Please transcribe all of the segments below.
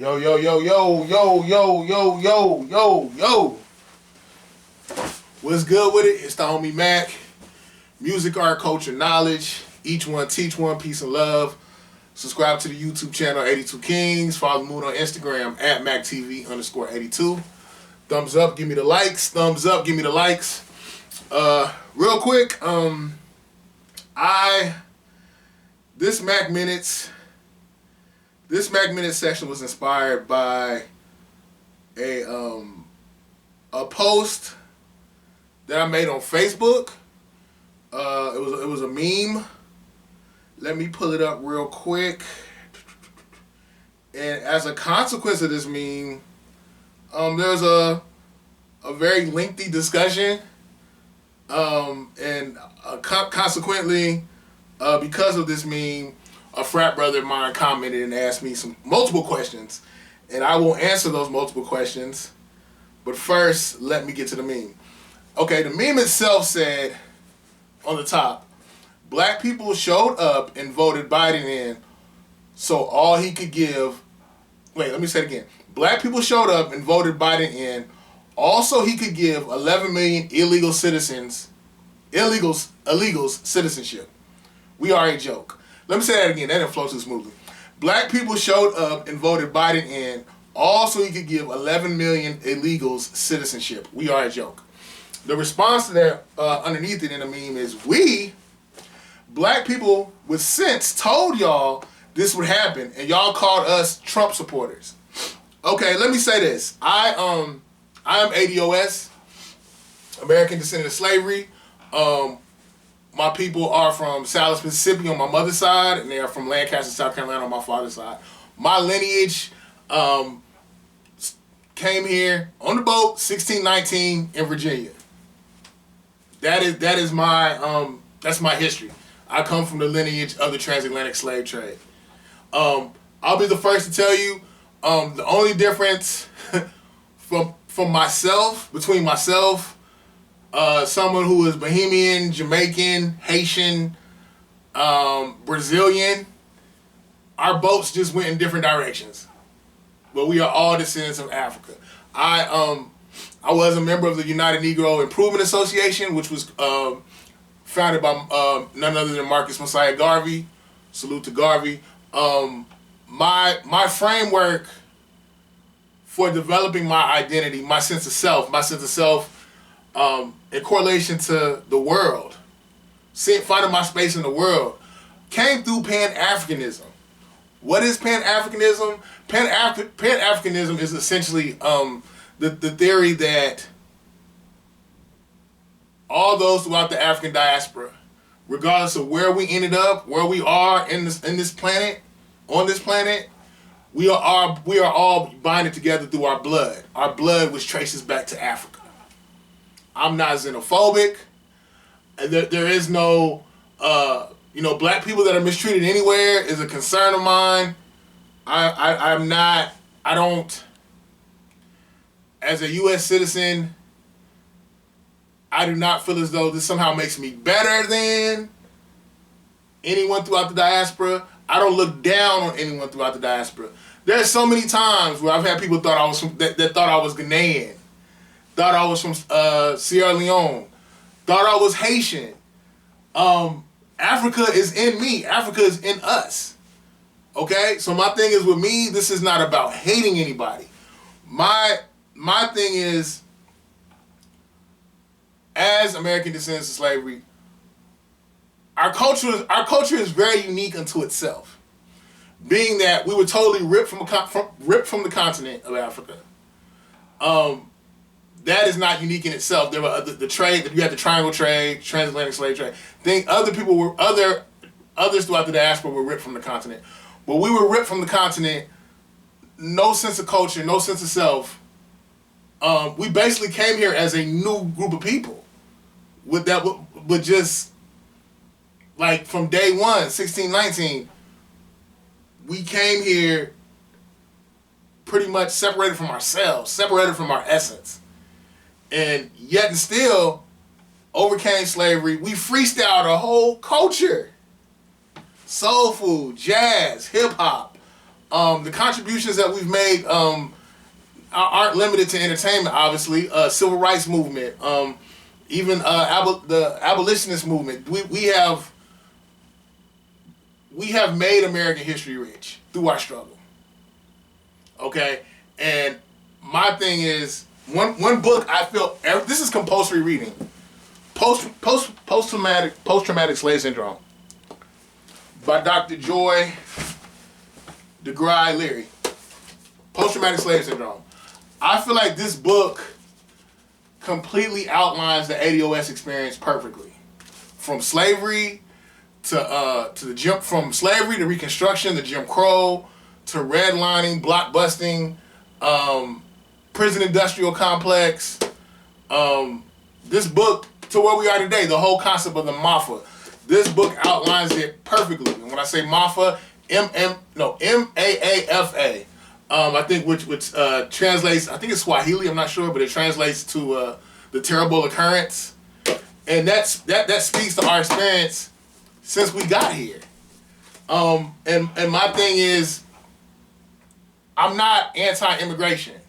Yo, yo, yo, yo, yo, yo, yo, yo, yo, yo. What's good with it? It's the homie MACK. Music, art, culture, knowledge. Each one teach one, peace and love. Subscribe to the YouTube channel 82 Kings. Follow Moon on Instagram at MackTV_82. Thumbs up, give me the likes. Thumbs up, give me the likes. Real quick, this Mac Minutes session was inspired by a post that I made on Facebook. It was a meme. Let me pull it up real quick. And as a consequence of this meme, there's a very lengthy discussion. Consequently, because of this meme, a frat brother of mine commented and asked me multiple questions, and I will answer those multiple questions. But first, let me get to the meme. Okay, the meme itself said on the top, black people showed up and voted Biden in, so all he could give. Wait, let me say it again. Black people showed up and voted Biden in, also he could give 11 million illegals citizenship. We are a joke. Let me say that again. That didn't flow too smoothly. Black people showed up and voted Biden in, also he could give 11 million illegals citizenship. We are a joke. The response to that underneath it in the meme is, we, black people with sense, told y'all this would happen, and y'all called us Trump supporters. Okay, let me say this. I am ADOS, American Descendant of Slavery. My people are from Salis, Mississippi on my mother's side, and they are from Lancaster, South Carolina on my father's side. My lineage came here on the boat, 1619 in Virginia. That is my that's my history. I come from the lineage of the transatlantic slave trade. I'll be the first to tell you, the only difference between myself, someone who is Bahamian, Jamaican, Haitian, Brazilian, our boats just went in different directions. But we are all descendants of Africa. I was a member of the United Negro Improvement Association, which was founded by none other than Marcus Messiah Garvey. Salute to Garvey. My framework for developing my identity, my sense of self, in correlation to the world, finding my space in the world, came through Pan-Africanism. What is Pan-Africanism? Pan-Africanism is essentially the theory that all those throughout the African diaspora, regardless of where we ended up, where we are on this planet, we are all binded together through our blood. Our blood, which traces back to Africa. I'm not xenophobic. There is no, black people that are mistreated anywhere is a concern of mine. I don't, as a U.S. citizen, I do not feel as though this somehow makes me better than anyone throughout the diaspora. I don't look down on anyone throughout the diaspora. There's so many times where I've had people that thought I was Ghanaian, thought I was from Sierra Leone, thought I was Haitian. Africa is in me. Africa is in us. Okay? So my thing is, with me, this is not about hating anybody. My thing is, as American descendants of slavery, our culture is very unique unto itself, being that we were totally ripped from the continent of Africa. That is not unique in itself. There were the trade that you had, the triangle trade, transatlantic slave trade. Others throughout the diaspora were ripped from the continent, but we were ripped from the continent. No sense of culture, no sense of self. We basically came here as a new group of people. With just like from day one, 1619, we came here pretty much separated from ourselves, separated from our essence. And yet and still overcame slavery. We freestyled a whole culture. Soul food, jazz, hip hop, The contributions that we've made aren't limited to entertainment, obviously. Civil rights movement, even the abolitionist movement. We have made American history rich through our struggle. Okay? And my thing is, one book I feel, this is compulsory reading. Post-traumatic slave syndrome by Dr. Joy DeGruy Leary. Post-traumatic slave syndrome. I feel like this book completely outlines the ADOS experience perfectly. From slavery to from slavery to Reconstruction, to Jim Crow, to redlining, blockbusting, prison industrial complex. This book to where we are today, the whole concept of the MAFA. This book outlines it perfectly. And when I say MAFA, M-A-A-F-A. I think which translates, I think it's Swahili, I'm not sure, but it translates to the terrible occurrence. And that speaks to our experience since we got here. And my thing is, I'm not anti-immigration.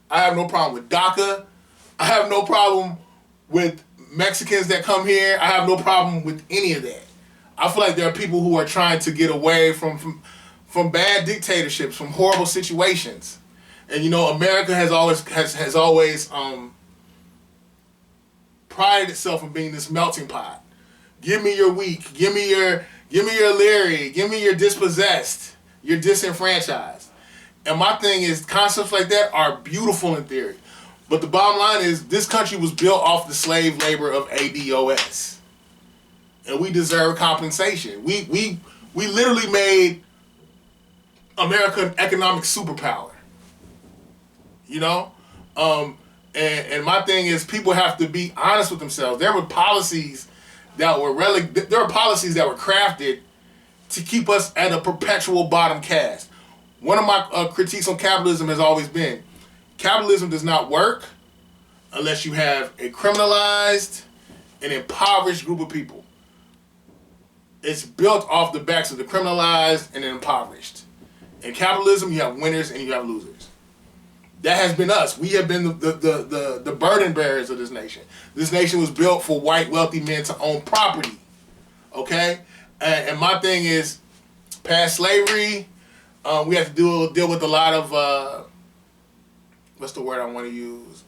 I have no problem with DACA. I have no problem with Mexicans that come here. I have no problem with any of that. I feel like there are people who are trying to get away from bad dictatorships, from horrible situations. And you know, America has always prided itself on being this melting pot. Give me your weak, give me your leery, give me your dispossessed, your disenfranchised. And my thing is, concepts like that are beautiful in theory. But the bottom line is, this country was built off the slave labor of ADOS. And we deserve compensation. We literally made America an economic superpower. You know? And my thing is, people have to be honest with themselves. There were policies that were crafted to keep us at a perpetual bottom caste. One of my critiques on capitalism has always been, capitalism does not work unless you have a criminalized and impoverished group of people. It's built off the backs of the criminalized and the impoverished. In capitalism, you have winners and you have losers. That has been us. We have been the burden bearers of this nation. This nation was built for white wealthy men to own property. Okay? And my thing is, past slavery, we have to deal with a lot of, what's the word I want to use?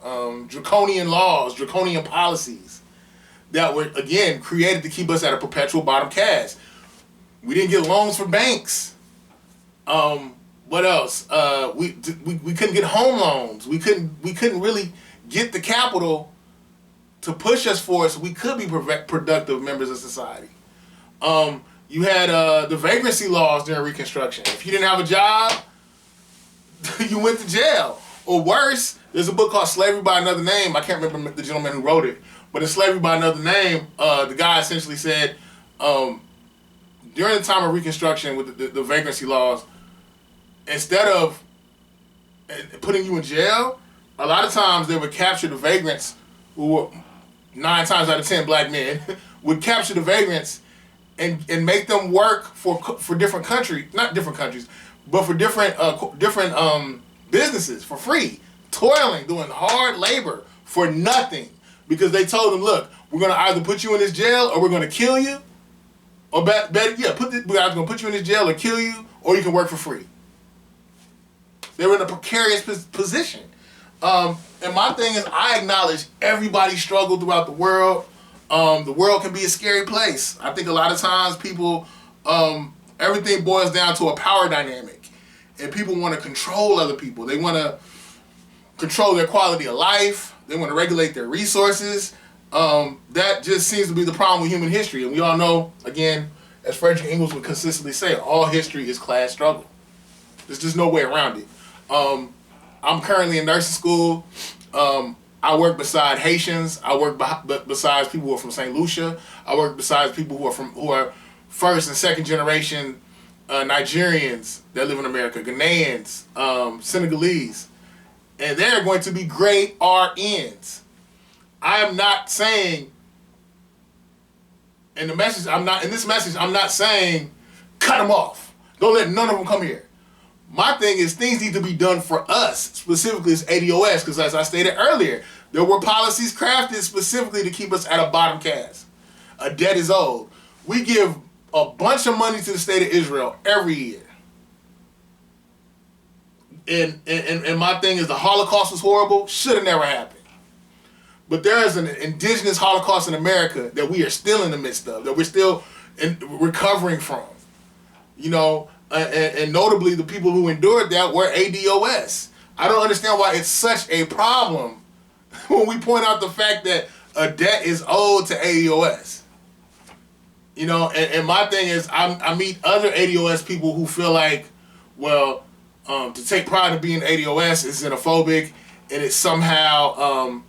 Draconian laws, draconian policies that were, again, created to keep us at a perpetual bottom caste. We didn't get loans from banks. What else? We couldn't get home loans. We couldn't really get the capital to push us forward so we could be productive members of society. You had the vagrancy laws during Reconstruction. If you didn't have a job, you went to jail. Or worse, there's a book called Slavery by Another Name. I can't remember the gentleman who wrote it. But in Slavery by Another Name, the guy essentially said, during the time of Reconstruction with the vagrancy laws, instead of putting you in jail, a lot of times they would capture the vagrants, who were 9 times out of 10 black men, would capture the vagrants and make them work for different countries, not different countries, but for different businesses for free, toiling, doing hard labor for nothing, because they told them, look, we're gonna either put you in this jail or we're gonna kill you, or we're either gonna put you in this jail or kill you, or you can work for free. They were in a precarious position. And my thing is, I acknowledge everybody struggled throughout the world. The world can be a scary place. I think a lot of times people, everything boils down to a power dynamic. And people want to control other people. They want to control their quality of life. They want to regulate their resources. That just seems to be the problem with human history. And we all know, again, as Frederick Engels would consistently say, all history is class struggle. There's just no way around it. I'm currently in nursing school. I work beside Haitians. I work besides people who are from St. Lucia. I work besides people who are first and second generation Nigerians that live in America, Ghanaians, Senegalese, and they're going to be great RNs. I am not saying, I'm not saying cut them off. Don't let none of them come here. My thing is things need to be done for us, specifically as ADOS, because as I stated earlier, there were policies crafted specifically to keep us at a bottom caste. A debt is owed. We give a bunch of money to the state of Israel every year. And my thing is the Holocaust was horrible, should have never happened. But there is an indigenous Holocaust in America that we are still in the midst of, that we're still recovering from. You know, and notably the people who endured that were ADOS. I don't understand why it's such a problem when we point out the fact that a debt is owed to ADOS. You know, and my thing is I meet other ADOS people who feel like, well, to take pride in being ADOS is xenophobic, and it's somehow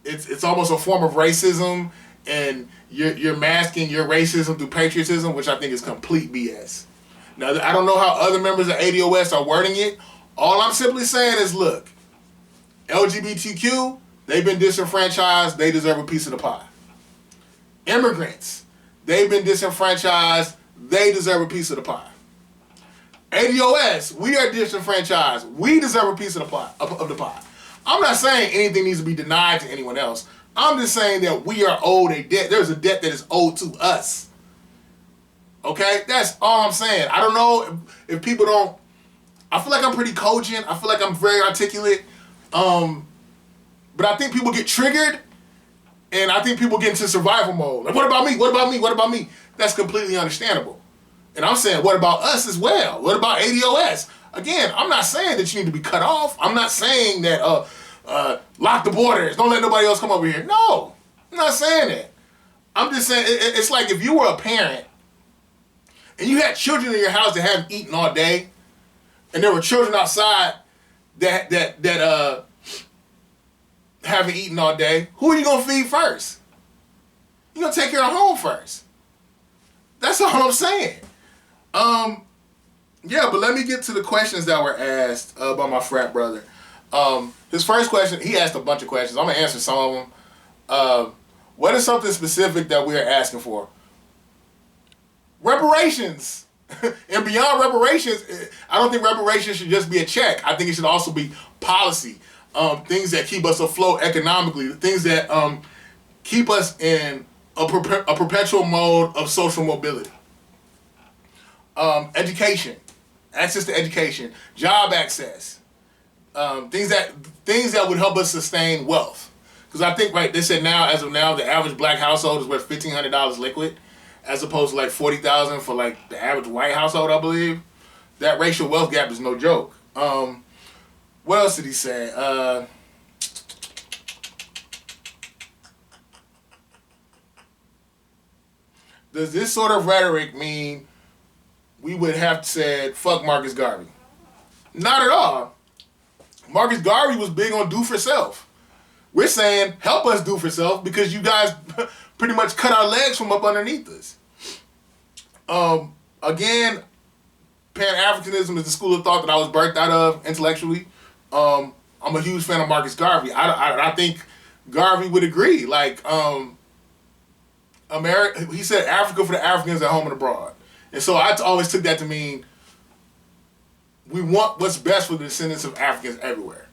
it's almost a form of racism, and you're masking your racism through patriotism, which I think is complete BS. Now, I don't know how other members of ADOS are wording it. All I'm simply saying is, look, LGBTQ, they've been disenfranchised, they deserve a piece of the pie. Immigrants, they've been disenfranchised, they deserve a piece of the pie. ADOS, we are disenfranchised, we deserve a piece of the pie. I'm not saying anything needs to be denied to anyone else. I'm just saying that we are owed a debt. There's a debt that is owed to us. Okay? That's all I'm saying. I don't know if people don't... I feel like I'm pretty cogent. I feel like I'm very articulate. But I think people get triggered, and I think people get into survival mode. Like, what about me? What about me? What about me? That's completely understandable. And I'm saying, what about us as well? What about ADOS? Again, I'm not saying that you need to be cut off. I'm not saying that lock the borders, don't let nobody else come over here. No, I'm not saying that. I'm just saying it's like if you were a parent and you had children in your house that haven't eaten all day, and there were children outside that haven't eaten all day. Who are you gonna feed first? You're gonna take care of home first. That's all I'm saying. Yeah, but let me get to the questions that were asked by my frat brother. His first question, he asked a bunch of questions. I'm going to answer some of them. What is something specific that we are asking for? Reparations. And beyond reparations, I don't think reparations should just be a check. I think it should also be policy. Things that keep us afloat economically. Things that keep us in a perpetual mode of social mobility. Education. Access to education. Job access. Things that would help us sustain wealth. Because I think, right, they said now, as of now, the average black household is worth $1,500 liquid, as opposed to like $40,000 for like the average white household, I believe. That racial wealth gap is no joke. What else did he say? Does this sort of rhetoric mean we would have said, fuck Marcus Garvey? Not at all. Marcus Garvey was big on do for self. We're saying, help us do for self because you guys pretty much cut our legs from up underneath us. Again, Pan-Africanism is the school of thought that I was birthed out of intellectually. I'm a huge fan of Marcus Garvey. I think Garvey would agree. Like, he said Africa for the Africans at home and abroad. And so I always took that to mean we want what's best for the descendants of Africans everywhere.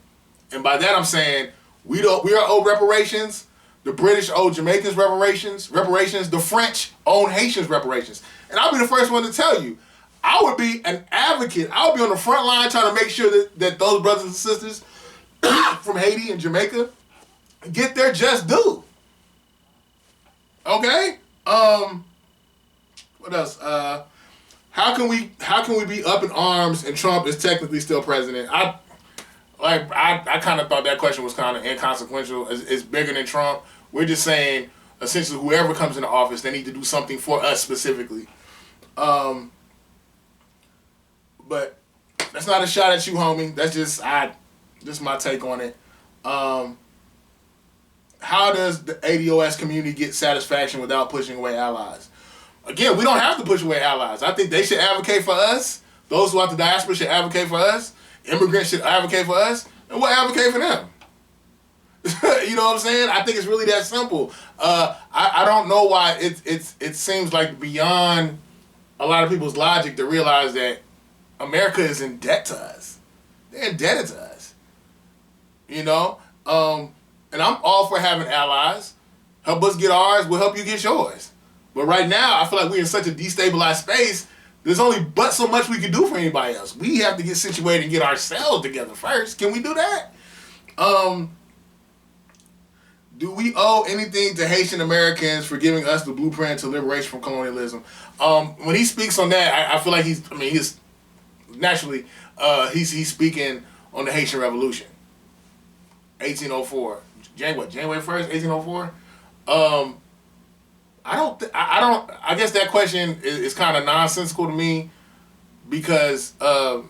And by that I'm saying we are owed reparations. The British owe Jamaicans reparations. The French own Haitians reparations. And I'll be the first one to tell you, I would be an advocate. I would be on the front line trying to make sure that those brothers and sisters from Haiti and Jamaica get their just due. Okay? What else? How can we be up in arms and Trump is technically still president? I kind of thought that question was kind of inconsequential. It's bigger than Trump. We're just saying essentially whoever comes into office, they need to do something for us specifically. But that's not a shot at you, homie. That's just my take on it. How does the ADOS community get satisfaction without pushing away allies? Again, we don't have to push away allies. I think they should advocate for us. Those who are the diaspora should advocate for us. Immigrants should advocate for us. And we'll advocate for them. You know what I'm saying? I think it's really that simple. I don't know why it seems like beyond a lot of people's logic to realize that America is in debt to us. They're indebted to us. You know? And I'm all for having allies. Help us get ours, we'll help you get yours. But right now, I feel like we're in such a destabilized space, there's only but so much we can do for anybody else. We have to get situated and get ourselves together first. Can we do that? Do we owe anything to Haitian Americans for giving us the blueprint to liberation from colonialism? When he speaks on that, I feel like he's naturally, he's speaking on the Haitian Revolution, 1804. January 1st, 1804. I guess that question is kind of nonsensical to me because I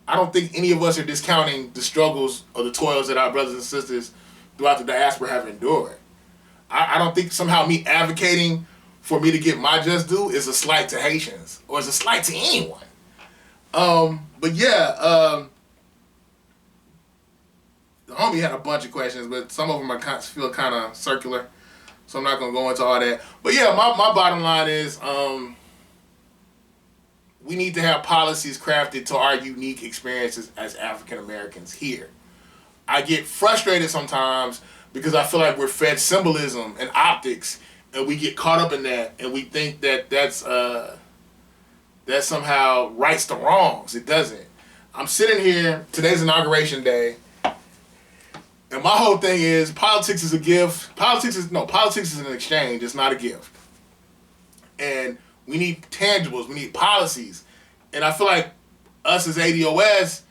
don't think any of us are discounting the struggles or the toils that our brothers and sisters throughout the diaspora have endured. I don't think somehow me advocating for me to get my just due is a slight to Haitians or is a slight to anyone. But yeah, the homie had a bunch of questions, but some of them feel kind of circular, so I'm not going to go into all that. But yeah, my bottom line is we need to have policies crafted to our unique experiences as African Americans here. I get frustrated sometimes because I feel like we're fed symbolism and optics, and we get caught up in that, and we think that that somehow rights the wrongs. It doesn't. I'm sitting here, today's inauguration day, and my whole thing is politics is a gift. Politics is an exchange. It's not a gift. And we need tangibles. We need policies. And I feel like us as ADOS,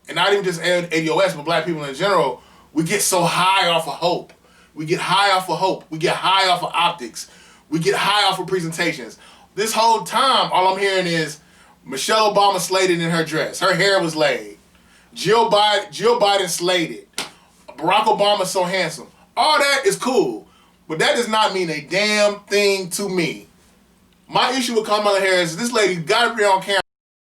and not even just ADOS, but black people in general, we get so high off of hope. We get high off of hope. We get high off of optics. We get high off of presentations. This whole time, all I'm hearing is Michelle Obama slated in her dress. Her hair was laid. Jill Biden slated. Barack Obama's so handsome. All that is cool, but that does not mean a damn thing to me. My issue with Kamala Harris is this lady got to be on camera